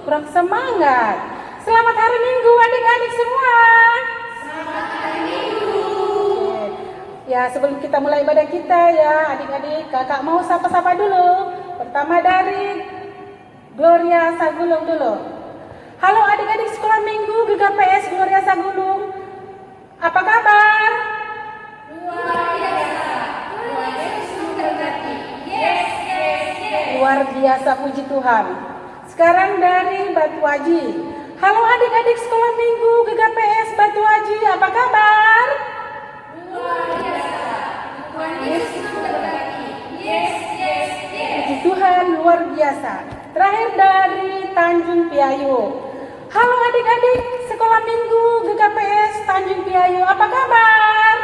kurang semangat. Selamat hari Minggu adik-adik semua. Ya, sebelum kita mulai ibadah kita ya adik-adik, kakak mau sapa-sapa dulu. Pertama dari Gloria Sagulung dulu. Halo adik-adik sekolah minggu GKPS Gloria Sagulung. Apa kabar? Luar biasa. Luar Yesus memberkati. Yes. Luar biasa, puji Tuhan. Sekarang dari Batu Aji. Halo adik-adik sekolah minggu GKPS Batu Aji, apa kabar? Luar biasa. Tuhan Yesus memberkati. Yes. Puji Tuhan, luar biasa. Terakhir dari Tanjung Piayu. Halo adik-adik sekolah minggu GKPS Tanjung Piayu, apa kabar?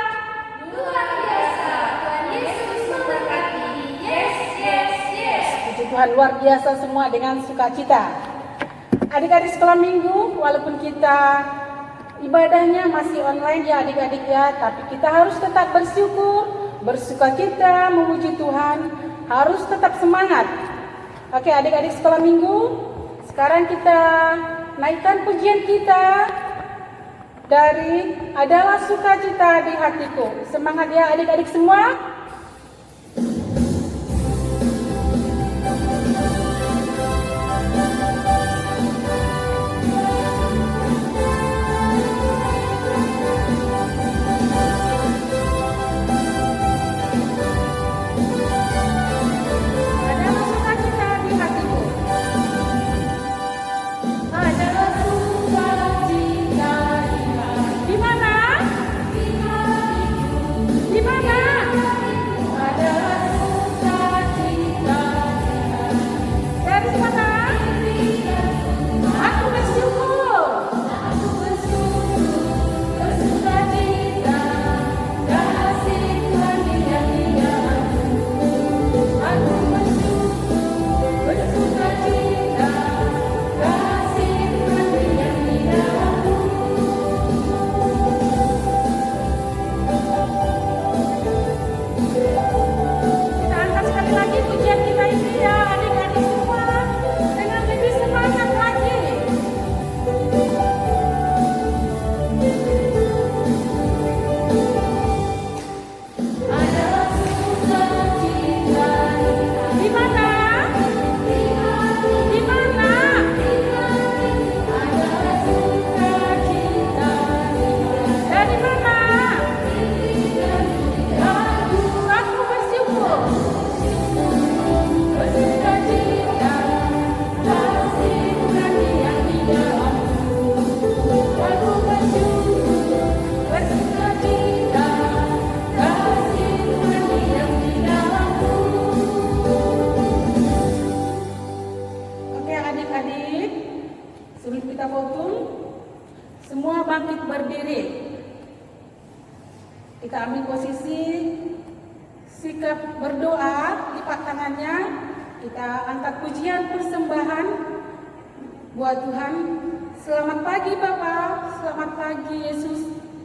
Luar biasa. Tuhan Yesus memberkati. Yes. Puji Tuhan, luar biasa semua dengan sukacita. Adik-adik sekolah minggu, walaupun kita ibadahnya masih online ya adik-adik ya, tapi kita harus tetap bersyukur, bersukacita, memuji Tuhan, harus tetap semangat. Oke adik-adik sekolah minggu, sekarang kita naikkan pujian kita dari Adalah Sukacita di Hatiku. Semangat ya adik-adik semua. Semua bangkit berdiri. Kita ambil posisi sikap berdoa, lipat tangannya. Kita angkat pujian persembahan buat Tuhan. Selamat pagi Bapak, selamat pagi Yesus,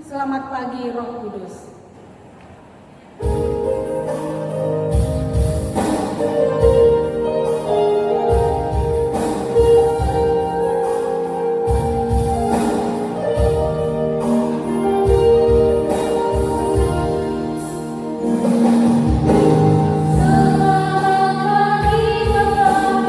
selamat pagi Roh Kudus. Selamat pagi, Roh Kudus.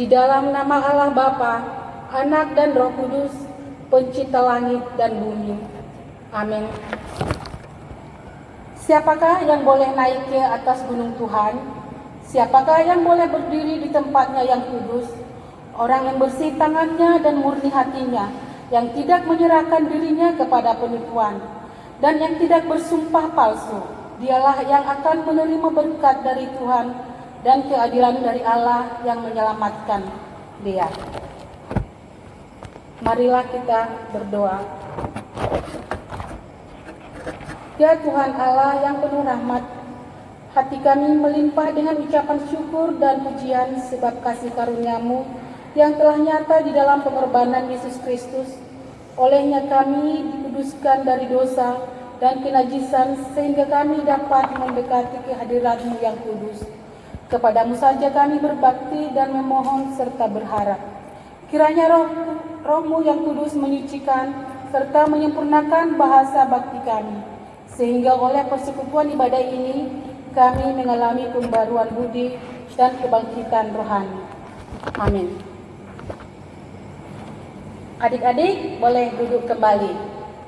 Di dalam nama Allah Bapa, Anak dan Roh Kudus, Pencipta langit dan bumi. Amin. Siapakah yang boleh naik ke atas gunung Tuhan? Siapakah yang boleh berdiri di tempatnya yang kudus? Orang yang bersih tangannya dan murni hatinya, yang tidak menyerahkan dirinya kepada penipuan, dan yang tidak bersumpah palsu. Dialah yang akan menerima berkat dari Tuhan dan keadilan dari Allah yang menyelamatkan dia. Marilah kita berdoa. Ya Tuhan Allah yang penuh rahmat, hati kami melimpah dengan ucapan syukur dan pujian sebab kasih karunia-Mu yang telah nyata di dalam pengorbanan Yesus Kristus. Olehnya kami dikuduskan dari dosa dan kenajisan sehingga kami dapat mendekati kehadirat-Mu yang kudus. Kepadamu saja kami berbakti dan memohon serta berharap. Kiranya Roh-Mu yang kudus menyucikan serta menyempurnakan bahasa bakti kami, sehingga oleh persekutuan ibadah ini kami mengalami pembaruan budi dan kebangkitan rohani. Amin. Adik-adik boleh duduk kembali.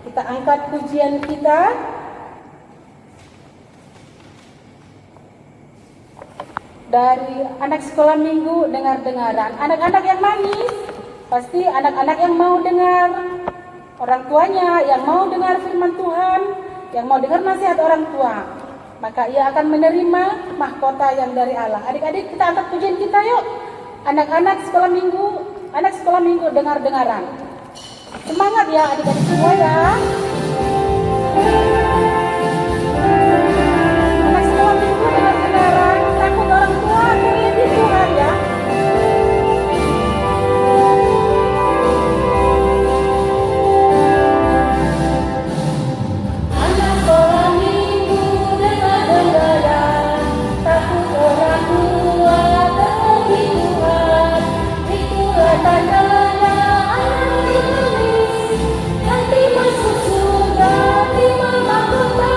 Kita angkat pujian kita. Dari anak sekolah minggu dengar-dengaran. Anak-anak yang manis, pasti anak-anak yang mau dengar orang tuanya, yang mau dengar firman Tuhan, yang mau dengar nasihat orang tua. Maka ia akan menerima mahkota yang dari Allah. Adik-adik kita angkat pujian kita yuk. Anak-anak sekolah minggu dengar-dengaran. Semangat ya adik-adik semua ya. Anak sekolah minggu dengar-dengaran, takut orang tua, terlebih Tuhan ya. Anak sekolah minggu dengar-dengaran, takut orang tua, terlebih Tuhan. Itulah tandanya anak ditulis, nanti masuk surga, terima mahkota.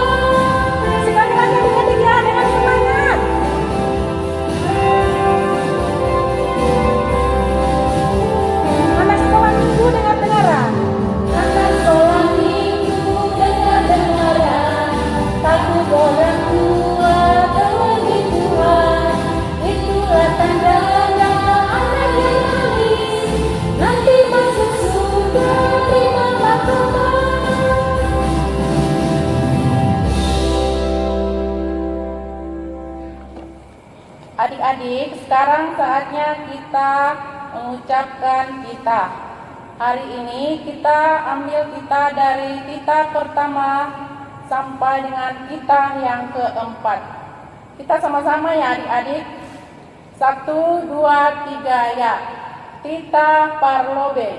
Sekali lagi adik-adik ya, dengan semangat. Anak sekolah minggu dengar-dengaran. Anak sekolah minggu dengar-dengaran, takut orang tua, terlebih Tuhan. Itulah tandanya anak yang manis, nanti masuk surga, terima mahkota. Adik-adik, sekarang saatnya kita mengucapkan kita. Hari ini kita ambil kita dari kita pertama sampai dengan kita yang keempat. Kita sama-sama ya adik-adik. 1, 2, 3 ya. Tita parlobe.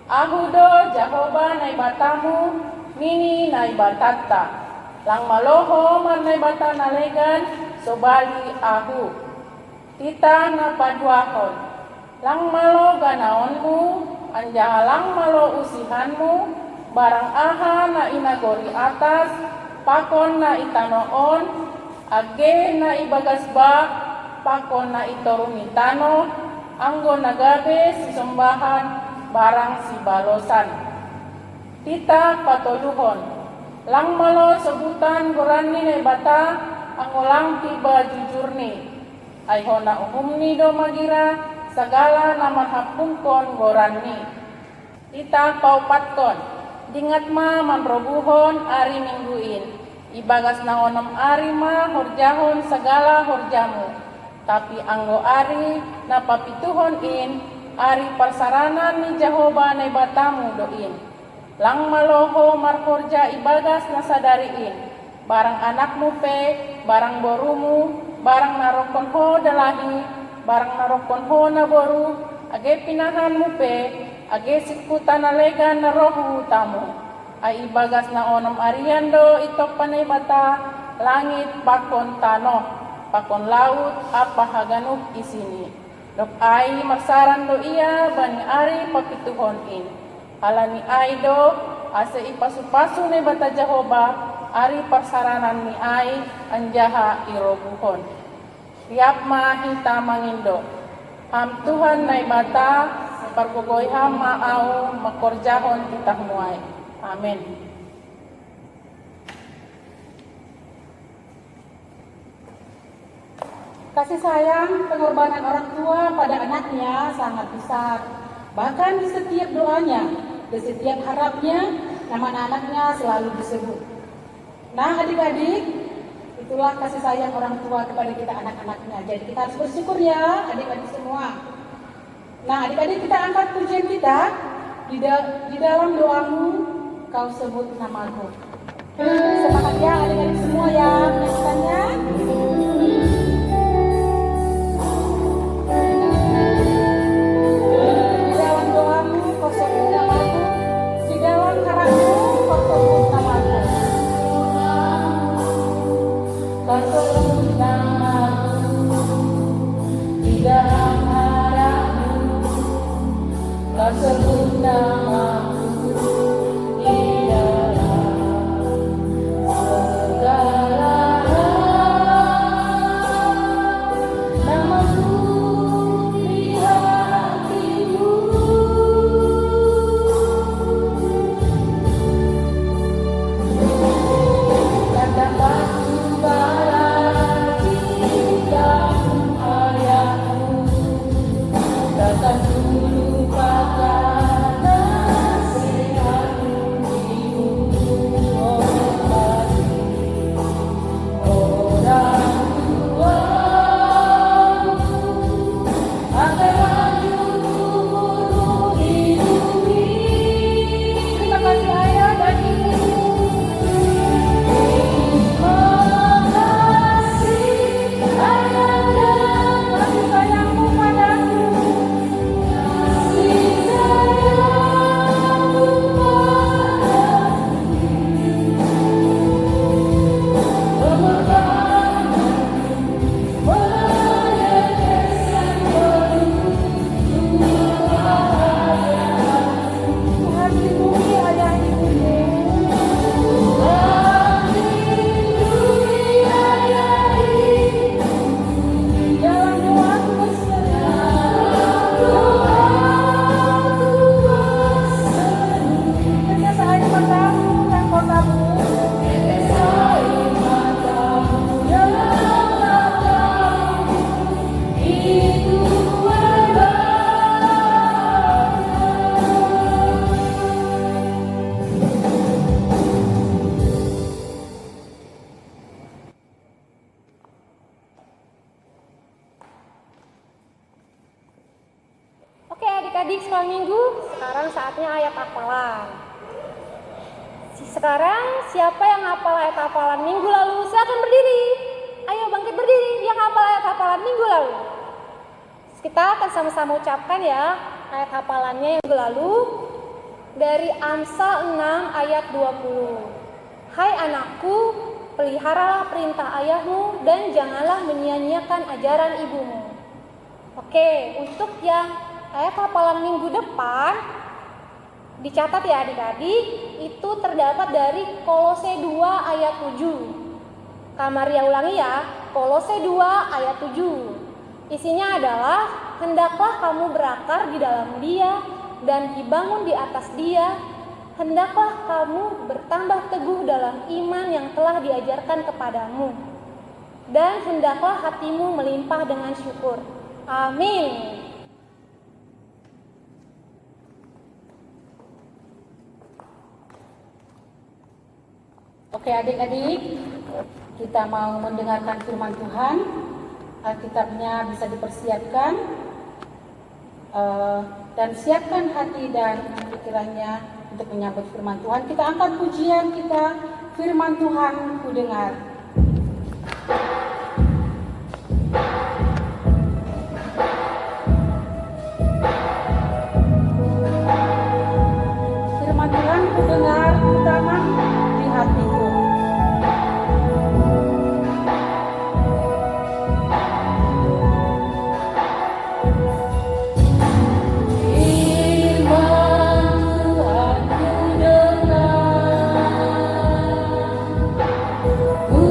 Ahudo Jahoba naibatamu mini naibatatta. Lang maloho man naibata nalegan sobali ahu. Tita napaduahon. Lang malo ganaonmu anjahalang malo usihanmu. Barang aha na inagori atas. Pakon na itanoon. Age na ibagasba. Pakon na itorumitano. Anggo nagabe sisumbahan barang si balosan. Tita patoluhon. Lang malo sebutan gorani ne bata angolang tiba jujurni. Ayhona umumni do magira sagala naman hapungkon gorani. Tita paupatkon. Dingat ma manrobuhon ari mingguin. Ibagas na onom ari ma horjahon sagala horjamu. Tapi anggo ari napapituhon in ari parsaranan ni Jehovah na batamu doin. Lang maloho markorja ibagas na sadariin. Barang anakmu pe, barang borumu, barang narokon ho dalahi, barang narokon ho na boru, age pinahanmu pe, age sikutan na lega na rohu tamu. Ay ibagas na onom ariando itok panay bata, langit pakon tano, pakon laut apa haganuk isini. Dok ay marsaran do iya bani ari papituhon in. Alani ay do asa ipasu-pasu ni bata Jehovah ari parsaranan ni ay anjaha irobuhon. Tiap mahita mangindo. Tuhan naik mata, parpogoi ham maau makorjahon kita muai. Amin. Kasih sayang pengorbanan orang tua pada anaknya sangat besar. Bahkan di setiap doanya, di setiap harapnya, nama anaknya selalu disebut. Nah adik-adik, itulah kasih sayang orang tua kepada kita anak-anaknya. Jadi kita harus bersyukur ya adik-adik semua. Nah adik-adik, kita angkat pujian kita. Di dalam doamu kau sebut namaku. Semangat ya adik-adik semua ya menyanyikannya. Di dalam doamu kau sebut namaku. Di dalam harapmu kau sebut namaku. Kau sebut namaku. Di dalam harapmu kau sebut namaku. Di dalam segala namaku di hatimu. Dan dapat barang dalam ayatmu, datang dulu pada nasihatmu dihormati orang tua akan lanjut umurmu hidupi. Terima kasih ayah dan ibu. Terima kasih ayah dan kasih sayangmu padaku. Kasih sayangmu padaku. Pengorbananmu menetesan penuh kebahagiaan. Tuhan lindungi ayah ibumu. Tuhan lindungi ayah ibumu. Dalam doaku berserah. Doaku berserah. Tetes air matamu dan kotamu. Tetes air matamu dan matamu. Itu berbahagia. Oke adik-adik sekolah minggu, sekarang saatnya ayat hafalan. Sekarang siapa yang hafal ayat hafalan minggu lalu? Silakan berdiri. Ayo bangkit berdiri yang hafal ayat hafalan minggu lalu. Kita akan sama-sama ucapkan ya ayat hafalannya yang minggu lalu. Dari Amsal 6 ayat 20. Hai anakku, peliharalah perintah ayahmu dan janganlah menyia-nyiakan ajaran ibumu. Oke, untuk yang ayat hafalan minggu depan dicatat ya adik-adik, itu terdapat dari Kolose 2 ayat 7. Kak Maria ulangi ya, Kolose 2 ayat 7. Isinya adalah, hendaklah kamu berakar di dalam Dia dan dibangun di atas Dia. Hendaklah kamu bertambah teguh dalam iman yang telah diajarkan kepadamu. Dan hendaklah hatimu melimpah dengan syukur. Amin. Oke adik-adik, kita mau mendengarkan firman Tuhan. Alkitabnya bisa dipersiapkan dan siapkan hati dan pikirannya untuk menyambut firman Tuhan. Kita angkat pujian kita, firman Tuhan ku dengar. Firman Tuhan ku dengar, utama di hatiku. Ku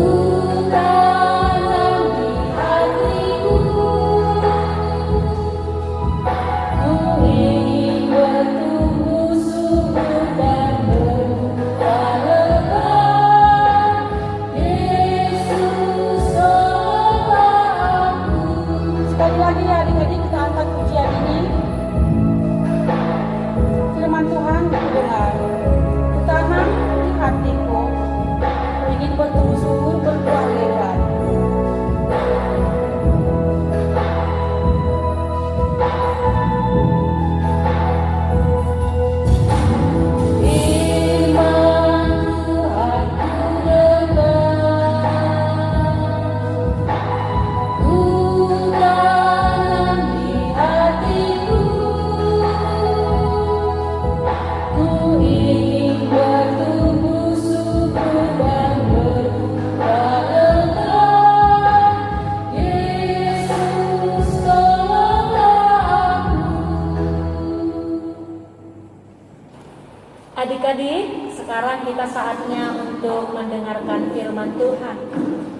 firman Tuhan.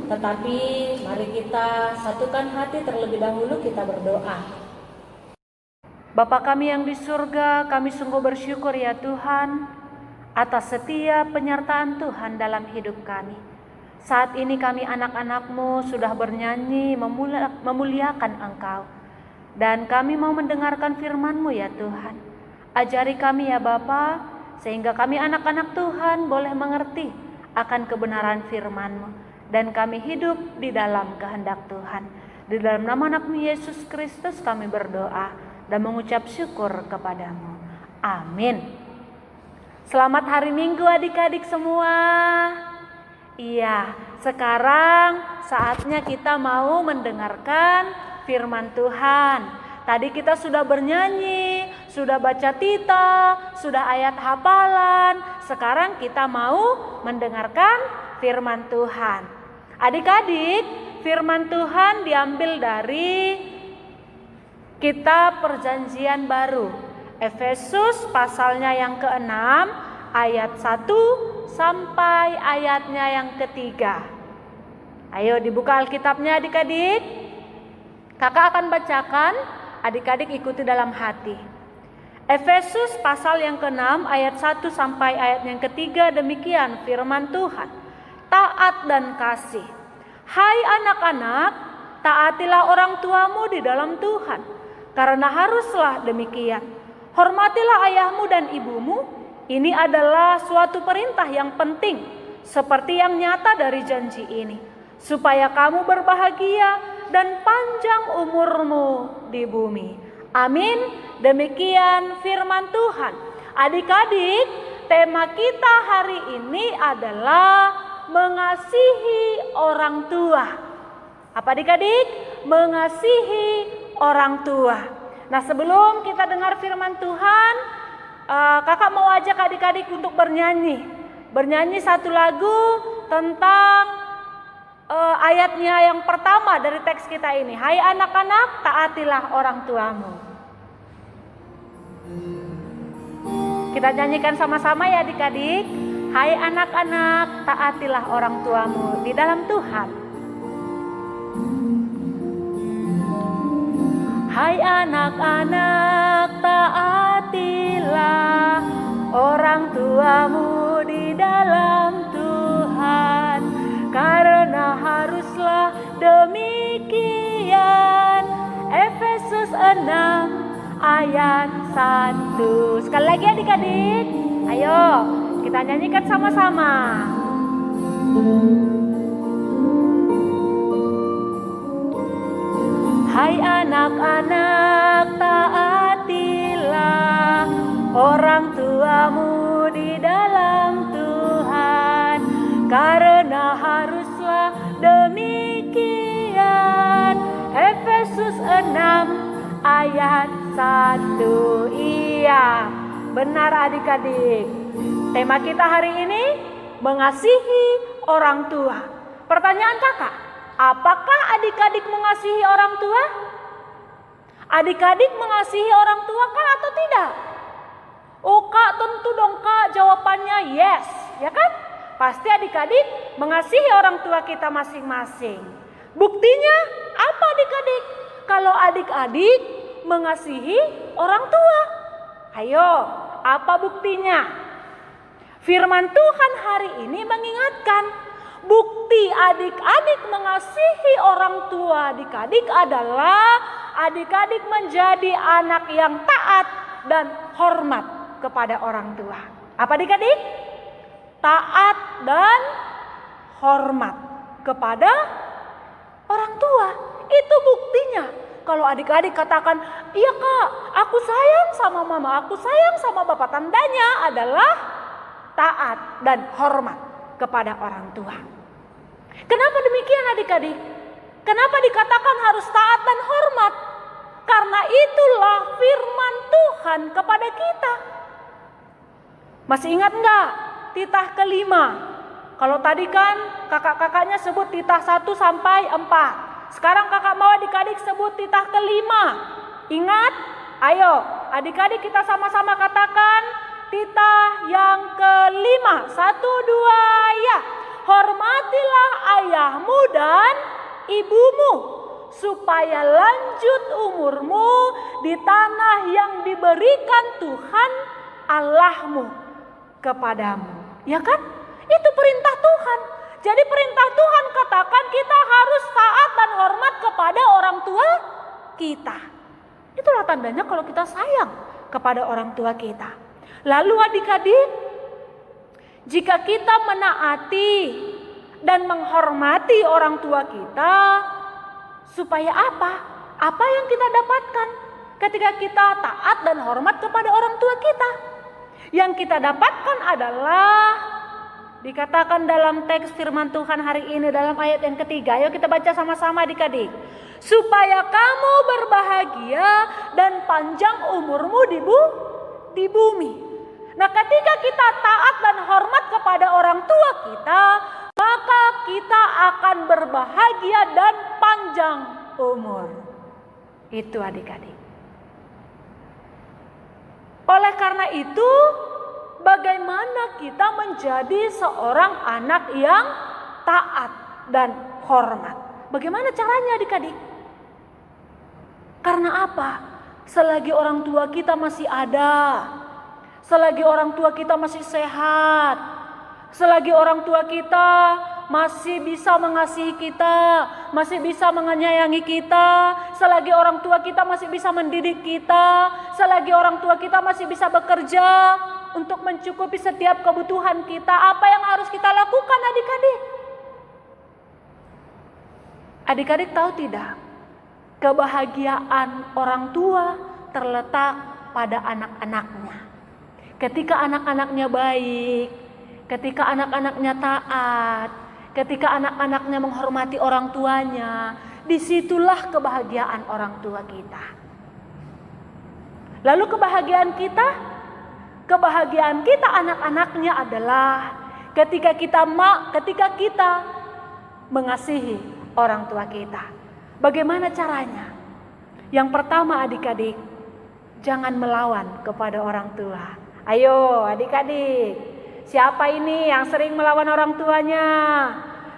Tetapi mari kita satukan hati terlebih dahulu, kita berdoa. Bapa kami yang di surga, kami sungguh bersyukur ya Tuhan atas setiap penyertaan Tuhan dalam hidup kami. Saat ini kami anak-anak-Mu sudah bernyanyi memuliakan Engkau. Dan kami mau mendengarkan firman-Mu ya Tuhan. Ajari kami ya Bapa, sehingga kami anak-anak Tuhan boleh mengerti akan kebenaran firman-Mu. Dan kami hidup di dalam kehendak Tuhan. Di dalam nama anak-Mu Yesus Kristus kami berdoa dan mengucap syukur kepadamu. Amin. Selamat hari Minggu adik-adik semua. Iya, sekarang saatnya kita mau mendengarkan firman Tuhan. Tadi kita sudah bernyanyi, sudah baca tita, sudah ayat hafalan. Sekarang kita mau mendengarkan firman Tuhan. Adik-adik, firman Tuhan diambil dari Kitab Perjanjian Baru, Efesus pasalnya yang ke-6 ayat 1 sampai ayatnya yang ke-3. Ayo dibuka Alkitabnya adik-adik. Kakak akan bacakan, adik-adik ikuti dalam hati. Efesus pasal yang ke-6 ayat 1 sampai ayat yang ke-3, demikian firman Tuhan. Taat dan kasih. Hai anak-anak, taatilah orang tuamu di dalam Tuhan. Karena haruslah demikian. Hormatilah ayahmu dan ibumu. Ini adalah suatu perintah yang penting, seperti yang nyata dari janji ini, supaya kamu berbahagia dan panjang umurmu di bumi. Amin. Demikian firman Tuhan. Adik-adik, tema kita hari ini adalah mengasihi orang tua. Apa adik-adik? Mengasihi orang tua. Nah, sebelum kita dengar firman Tuhan, kakak mau ajak adik-adik untuk bernyanyi. Bernyanyi satu lagu tentang ayatnya yang pertama dari teks kita ini. Hai anak-anak, taatilah orang tuamu. Kita nyanyikan sama-sama ya adik-adik. Hai anak-anak, taatilah orang tuamu di dalam Tuhan. Hai anak-anak, taatilah orang tuamu di dalam Tuhan, karena haruslah demikian. Efesus 6 ayat 1. Sekali lagi adik-adik, ayo kita nyanyikan sama-sama. Hai anak-anak, taatilah orang tuamu di dalam Tuhan, karena haruslah demikian. Efesus 6 ayat 1. Iya, benar adik-adik. Tema kita hari ini mengasihi orang tua. Pertanyaan kakak, apakah adik-adik mengasihi orang tua? Adik-adik mengasihi orang tua kah atau tidak? Oh kak, tentu dong kak, jawabannya yes, ya kan? Pasti adik-adik mengasihi orang tua kita masing-masing. Buktinya apa adik-adik? Kalau adik-adik mengasihi orang tua, ayo, apa buktinya? Firman Tuhan hari ini mengingatkan, bukti adik-adik mengasihi orang tua adik-adik adalah adik-adik menjadi anak yang taat dan hormat kepada orang tua. Apa adik-adik? Taat dan hormat kepada orang tua. Itu buktinya. Kalau adik-adik katakan, iya kak, aku sayang sama mama, aku sayang sama bapak. Tandanya adalah taat dan hormat kepada orang tua. Kenapa demikian adik-adik? Kenapa dikatakan harus taat dan hormat? Karena itulah firman Tuhan kepada kita. Masih ingat enggak titah kelima? Kalau tadi kan kakak-kakaknya sebut titah 1 sampai 4. Sekarang kakak mau adik-adik sebut titah kelima. Ingat? Ayo adik-adik kita sama-sama katakan titah yang kelima. 1, 2, ya. hormatilah ayahmu dan ibumu, supaya lanjut umurmu di tanah yang diberikan Tuhan Allahmu kepadamu. Ya kan? Itu perintah Tuhan. Jadi perintah Tuhan katakan kita harus taat dan hormat kepada orang tua kita. Itulah tandanya kalau kita sayang kepada orang tua kita. Lalu adik-adik, jika kita menaati dan menghormati orang tua kita, supaya apa? Apa yang kita dapatkan ketika kita taat dan hormat kepada orang tua kita? Yang kita dapatkan adalah dikatakan dalam teks firman Tuhan hari ini dalam ayat yang ketiga. Ayo kita baca sama-sama adik-adik. Supaya kamu berbahagia dan panjang umurmu di bumi. Nah, ketika kita taat dan hormat kepada orang tua kita, maka kita akan berbahagia dan panjang umur. Itu adik-adik. Oleh karena itu, bagaimana kita menjadi seorang anak yang taat dan hormat? Bagaimana caranya adik-adik? Karena apa? Selagi orang tua kita masih ada, selagi orang tua kita masih sehat, selagi orang tua kita masih bisa mengasihi kita, masih bisa menyayangi kita, selagi orang tua kita masih bisa mendidik kita, selagi orang tua kita masih bisa bekerja untuk mencukupi setiap kebutuhan kita, apa yang harus kita lakukan adik-adik? Adik-adik tahu tidak? Kebahagiaan orang tua terletak pada anak-anaknya. Ketika anak-anaknya baik, ketika anak-anaknya taat, ketika anak-anaknya menghormati orang tuanya, disitulah kebahagiaan orang tua kita. Lalu kebahagiaan kita anak-anaknya adalah ketika kita mengasihi orang tua kita. Bagaimana caranya? Yang pertama adik-adik, jangan melawan kepada orang tua. Ayo adik-adik, siapa ini yang sering melawan orang tuanya?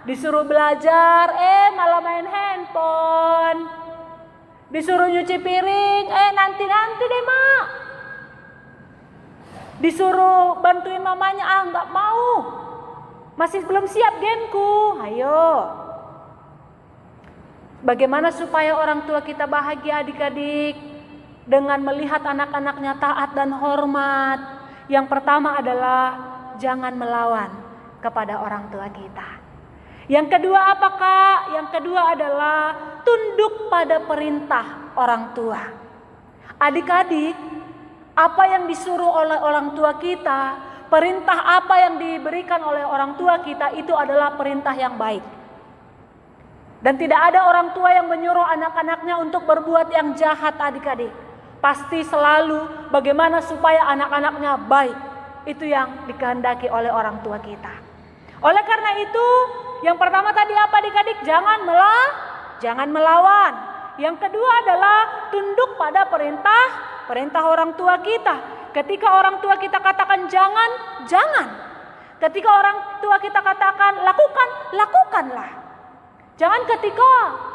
Disuruh belajar, malah main handphone. Disuruh nyuci piring, nanti deh mak. Disuruh bantuin mamanya, nggak mau. Masih belum siap genku, ayo. Bagaimana supaya orang tua kita bahagia adik-adik? Dengan melihat anak-anaknya taat dan hormat. Yang pertama adalah jangan melawan kepada orang tua kita. Yang kedua apa Kak? Yang kedua adalah tunduk pada perintah orang tua. Adik-adik, apa yang disuruh oleh orang tua kita, perintah apa yang diberikan oleh orang tua kita, itu adalah perintah yang baik. Dan tidak ada orang tua yang menyuruh anak-anaknya untuk berbuat yang jahat adik-adik. Pasti selalu bagaimana supaya anak-anaknya baik. Itu yang dikehendaki oleh orang tua kita. Oleh karena itu, yang pertama tadi apa adik-adik? Jangan melawan. Yang kedua adalah tunduk pada perintah orang tua kita. Ketika orang tua kita katakan jangan. Ketika orang tua kita katakan lakukanlah. Jangan ketika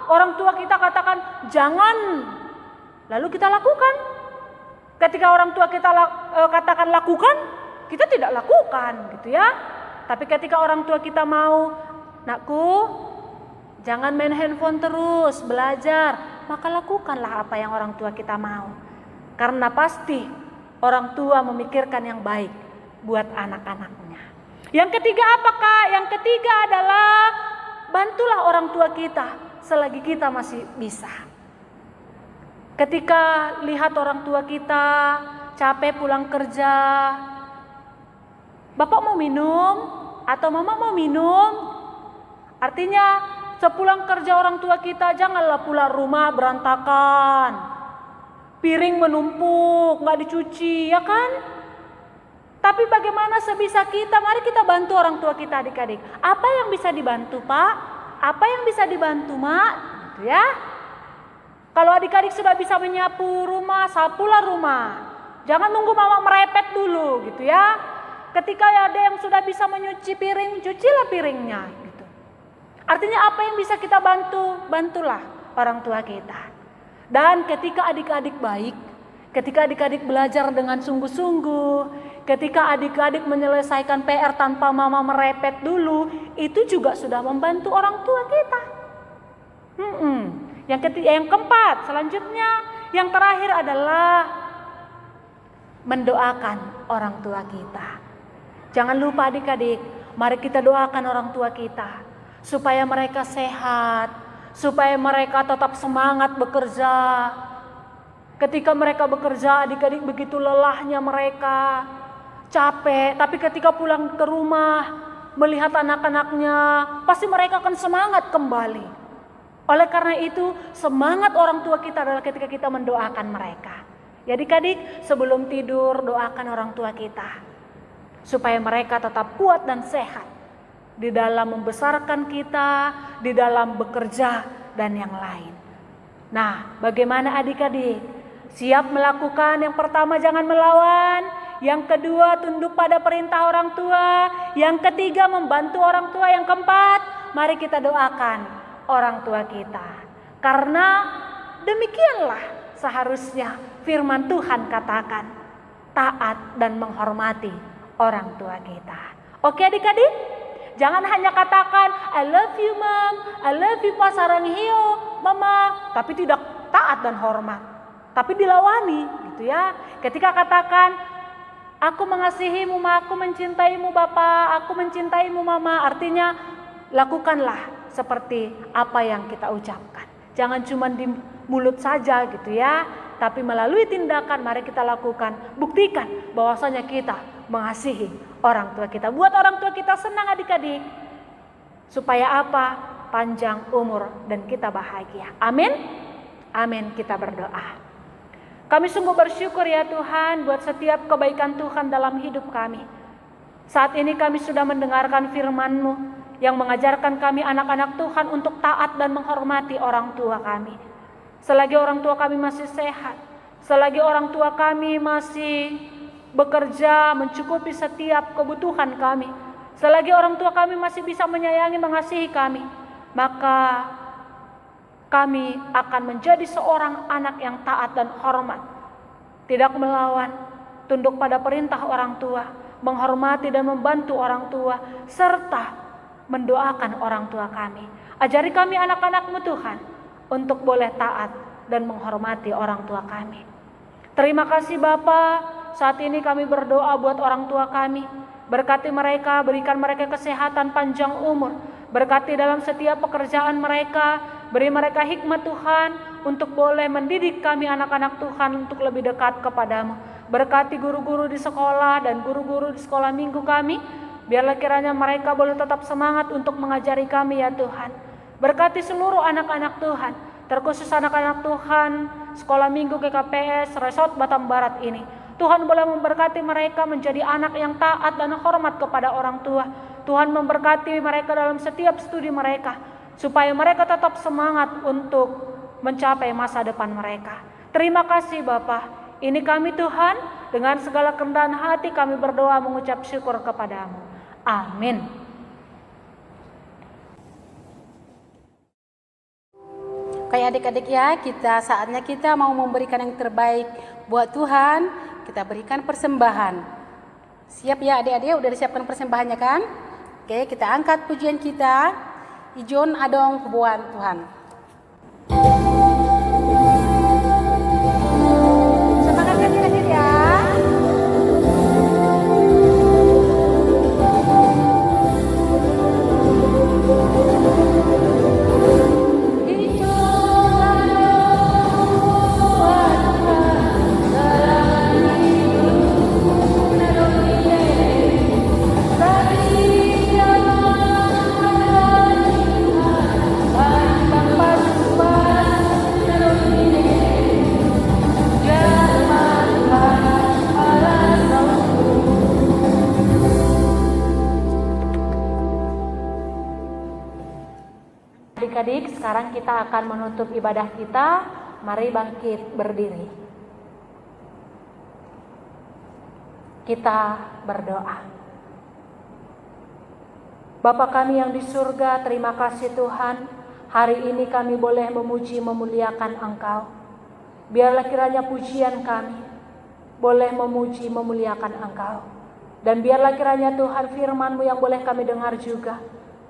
orang tua kita katakan jangan, lalu kita lakukan. Ketika orang tua kita katakan lakukan, kita tidak lakukan gitu ya. Tapi ketika orang tua kita mau, nakku, jangan main handphone terus, belajar, maka lakukanlah apa yang orang tua kita mau. Karena pasti orang tua memikirkan yang baik buat anak-anaknya. Yang ketiga apa Kak? Yang ketiga adalah bantulah orang tua kita selagi kita masih bisa. Ketika lihat orang tua kita capek pulang kerja, Bapak mau minum atau Mama mau minum? Artinya sepulang kerja orang tua kita janganlah pulang rumah berantakan, piring menumpuk, gak dicuci, ya kan? Tapi bagaimana sebisa kita, mari kita bantu orang tua kita adik-adik. Apa yang bisa dibantu Pak? Apa yang bisa dibantu Mak? Gitu ya. Kalau adik-adik sudah bisa menyapu rumah, sapulah rumah. Jangan nunggu Mama merepet dulu gitu ya. ketika ada yang sudah bisa menyuci piring, cucilah piringnya gitu. Artinya apa yang bisa kita bantu, bantulah orang tua kita. Dan ketika adik-adik baik, ketika adik-adik belajar dengan sungguh-sungguh, ketika adik-adik menyelesaikan PR tanpa mama merepet dulu, itu juga sudah membantu orang tua kita. Yang keempat, selanjutnya, yang terakhir adalah mendoakan orang tua kita. Jangan lupa adik-adik, mari kita doakan orang tua kita supaya mereka sehat, supaya mereka tetap semangat bekerja. Ketika mereka bekerja, adik-adik begitu lelahnya mereka, capek, tapi ketika pulang ke rumah melihat anak-anaknya, pasti mereka akan semangat kembali. Oleh karena itu, semangat orang tua kita adalah ketika kita mendoakan mereka. Ya adik-adik, sebelum tidur doakan orang tua kita supaya mereka tetap kuat dan sehat di dalam membesarkan kita, di dalam bekerja dan yang lain. Nah, bagaimana adik-adik? Siap melakukan yang pertama, jangan melawan. Yang kedua, tunduk pada perintah orang tua. Yang ketiga, membantu orang tua. Yang keempat, mari kita doakan orang tua kita. Karena demikianlah seharusnya firman Tuhan katakan, taat dan menghormati orang tua kita. Oke adik-adik? Jangan hanya katakan, I love you mom, I love you Pak Sarangihio, mama, tapi tidak taat dan hormat. Tapi dilawani gitu ya. Ketika katakan, aku mengasihimu, aku mencintaimu Bapak, aku mencintaimu Mama, artinya lakukanlah seperti apa yang kita ucapkan. Jangan cuma di mulut saja gitu ya, tapi melalui tindakan mari kita lakukan. Buktikan bahwasanya kita mengasihi orang tua kita. Buat orang tua kita senang adik-adik. Supaya apa? Panjang umur dan kita bahagia. Amin. Amin, kita berdoa. Kami sungguh bersyukur ya Tuhan buat setiap kebaikan Tuhan dalam hidup kami. Saat ini kami sudah mendengarkan firman-Mu yang mengajarkan kami anak-anak Tuhan untuk taat dan menghormati orang tua kami. Selagi orang tua kami masih sehat, selagi orang tua kami masih bekerja mencukupi setiap kebutuhan kami, selagi orang tua kami masih bisa menyayangi, mengasihi kami, maka kami akan menjadi seorang anak yang taat dan hormat, tidak melawan, tunduk pada perintah orang tua, menghormati dan membantu orang tua, serta mendoakan orang tua kami. Ajari kami anak-anak-Mu Tuhan untuk boleh taat dan menghormati orang tua kami. Terima kasih Bapa, saat ini kami berdoa buat orang tua kami. Berkati mereka, berikan mereka kesehatan panjang umur. Berkati dalam setiap pekerjaan mereka, beri mereka hikmat Tuhan untuk boleh mendidik kami anak-anak Tuhan untuk lebih dekat kepadamu. Berkati guru-guru di sekolah dan guru-guru di sekolah minggu kami. Biarlah kiranya mereka boleh tetap semangat untuk mengajari kami ya Tuhan. Berkati seluruh anak-anak Tuhan, terkhusus anak-anak Tuhan, sekolah minggu GKPS, Resort Batam Barat ini. Tuhan boleh memberkati mereka menjadi anak yang taat dan hormat kepada orang tua. Tuhan memberkati mereka dalam setiap studi mereka, supaya mereka tetap semangat untuk mencapai masa depan mereka. Terima kasih Bapa. Ini kami Tuhan, dengan segala kerendahan hati kami berdoa mengucap syukur kepadamu. Amin. Kayak adik-adik ya, saatnya kita mau memberikan yang terbaik buat Tuhan. Kita berikan persembahan. Siap ya adik-adik, udah disiapkan persembahannya kan? Oke, kita angkat pujian kita. Ijon adong kebuan Tuhan. Semangat adik-adik ya. Adik-adik, sekarang kita akan menutup ibadah kita. Mari bangkit berdiri. Kita berdoa. Bapa kami yang di surga, terima kasih Tuhan. Hari ini kami boleh memuji memuliakan Engkau. Biarlah kiranya pujian kami boleh memuji memuliakan Engkau. Dan biarlah kiranya Tuhan firman-Mu yang boleh kami dengar juga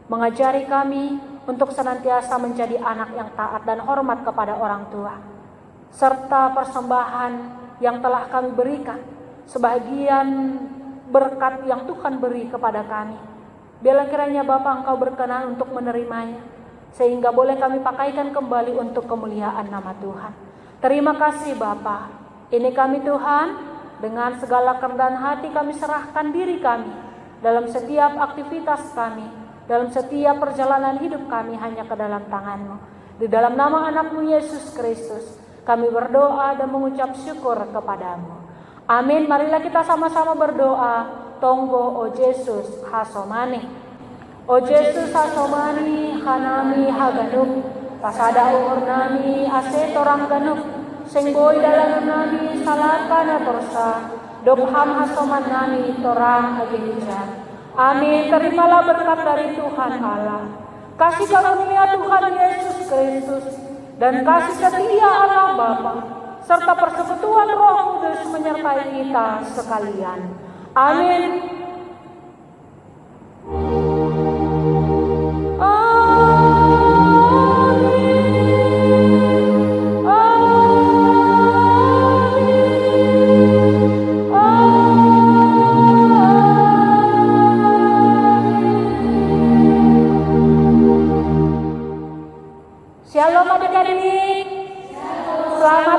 mengajari kami untuk senantiasa menjadi anak yang taat dan hormat kepada orang tua. Serta persembahan yang telah kami berikan, sebagian berkat yang Tuhan beri kepada kami. Biarlah kiranya Bapa Engkau berkenan untuk menerimanya, sehingga boleh kami pakaikan kembali untuk kemuliaan nama Tuhan. Terima kasih Bapa. Ini kami Tuhan, dengan segala kerendahan hati kami serahkan diri kami dalam setiap aktivitas kami, dalam setiap perjalanan hidup kami hanya ke dalam tangan-Mu. Di dalam nama anak-Mu Yesus Kristus, kami berdoa dan mengucap syukur kepadamu. Amin. Marilah kita sama-sama berdoa. Tonggo o Yesus hasomani. O Yesus hasomani hanami haganuk. Pasada umur nami ase torang ganuk. Sengboy dalam nami salakana torsa. Dobham hasoman nami torang agenja. Amin. Terimalah berkat dari Tuhan Allah, kasih karunia Tuhan Yesus Kristus, dan kasih setia Allah Bapa, serta persekutuan Roh Kudus menyertai kita sekalian. Amin. Shalom adik-adik. Selamat